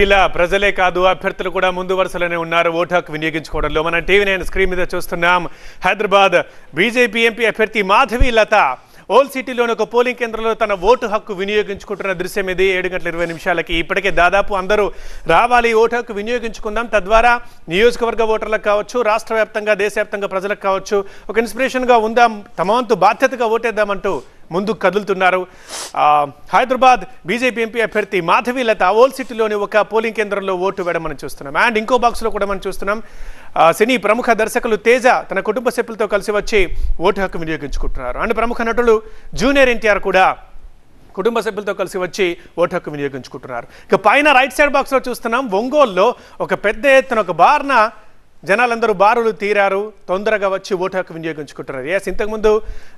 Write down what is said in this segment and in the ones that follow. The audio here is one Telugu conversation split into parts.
ఇలా ప్రజలే కాదు అభ్యర్థులు కూడా ముందు వరుసలోనే ఉన్నారు ఓటు హక్కు వినియోగించుకోవడంలో. మనం టీవీ9 స్క్రీన్ మీద చూస్తున్నాం. హైదరాబాద్ బీజేపీ ఎంపీ అభ్యర్థి మాధవి లత ఓల్డ్ సిటీలోని ఒక పోలింగ్ కేంద్రంలో తన ఓటు హక్కు వినియోగించుకుంటున్న దృశ్యం ఇది. 7:20 ఇప్పటికే దాదాపు అందరూ రావాలి, ఓటు హక్కు వినియోగించుకుందాం, తద్వారా నియోజకవర్గ ఓటర్లకు కావచ్చు, రాష్ట్ర వ్యాప్తంగా దేశవ్యాప్తంగా ప్రజలకు కావచ్చు ఒక ఇన్స్పిరేషన్గా ఉందాం, తమ వంతు బాధ్యతగా ఓటేద్దామంటూ ముందుకు కదులుతున్నారు. హైదరాబాద్ బీజేపీ ఎంపీ అభ్యర్థి మాధవి లత ఓల్డ్ సిటీలోని ఒక పోలింగ్ కేంద్రంలో ఓటు వేయడం మనం చూస్తున్నాం. అండ్ ఇంకో బాక్స్లో కూడా మనం చూస్తున్నాం సినీ ప్రముఖ దర్శకులు తేజ తన కుటుంబ సభ్యులతో కలిసి వచ్చి ఓటు హక్కు వినియోగించుకుంటున్నారు. అండ్ ప్రముఖ నటులు జూనియర్ ఎన్టీఆర్ కూడా కుటుంబ సభ్యులతో కలిసి వచ్చి ఓటు హక్కు వినియోగించుకుంటున్నారు. ఇక పైన రైట్ సైడ్ బాక్స్లో చూస్తున్నాం ఒంగోలులో ఒక పెద్ద ఎత్తున ఒక బార్న జనాలందరూ బారులు తీరారు, తొందరగా వచ్చి ఓటు హక్కు వినియోగించుకుంటున్నారు. ఎస్, ఇంతకుముందు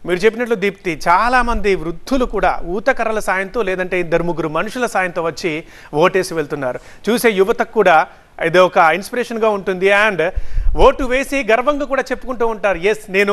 మీరు చెప్పినట్లు దీప్తి, చాలామంది వృద్ధులు కూడా ఊతకర్రల సాయంతో లేదంటే 2-3 మనుషుల సాయంతో వచ్చి ఓటేసి వెళ్తున్నారు. చూసే యువతకు కూడా ఇది ఒక ఇన్స్పిరేషన్గా ఉంటుంది. అండ్ ఓటు వేసి గర్వంగా కూడా చెప్పుకుంటూ ఉంటారు, ఎస్ నేను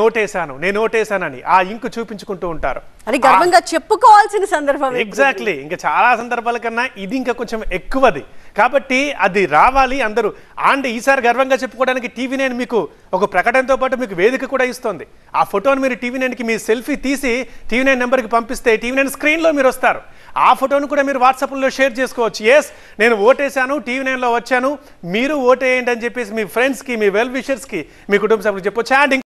ఓటేసానని ఆ ఇంకు చూపించుకుంటూ ఉంటారు. అది గర్వంగా చెప్పుకోవాల్సిన సందర్భం. ఎగ్జాక్ట్లీ, ఇంకా చాలా సందర్భాల కన్నా ఇది ఇంకా కొంచెం ఎక్కువది కాబట్టి అది రావాలి అందరూ. అండ్ ఈసారి గర్వంగా చెప్పుకోవడానికి టీవీ9 మీకు ఒక ప్రకటనతో పాటు మీకు వేదిక కూడా ఇస్తుంది. ఆ ఫోటోను మీరు టీవీ9కి మీ సెల్ఫీ తీసి టీవీ9 నెంబర్కి పంపిస్తే టీవీ9 స్క్రీన్లో మీరు వస్తారు. ఆ ఫోటోను కూడా మీరు వాట్సాప్లో షేర్ చేసుకోవచ్చు. ఎస్ నేను ఓటేశాను, టీవీ9లో వచ్చాను, మీరు ఓటేయండి అని చెప్పేసి మీ ఫ్రెండ్స్కి, మీ వెల్ విషర్స్కి, మీ కుటుంబ సభ్యులకు చెప్పొచ్చు. అండ్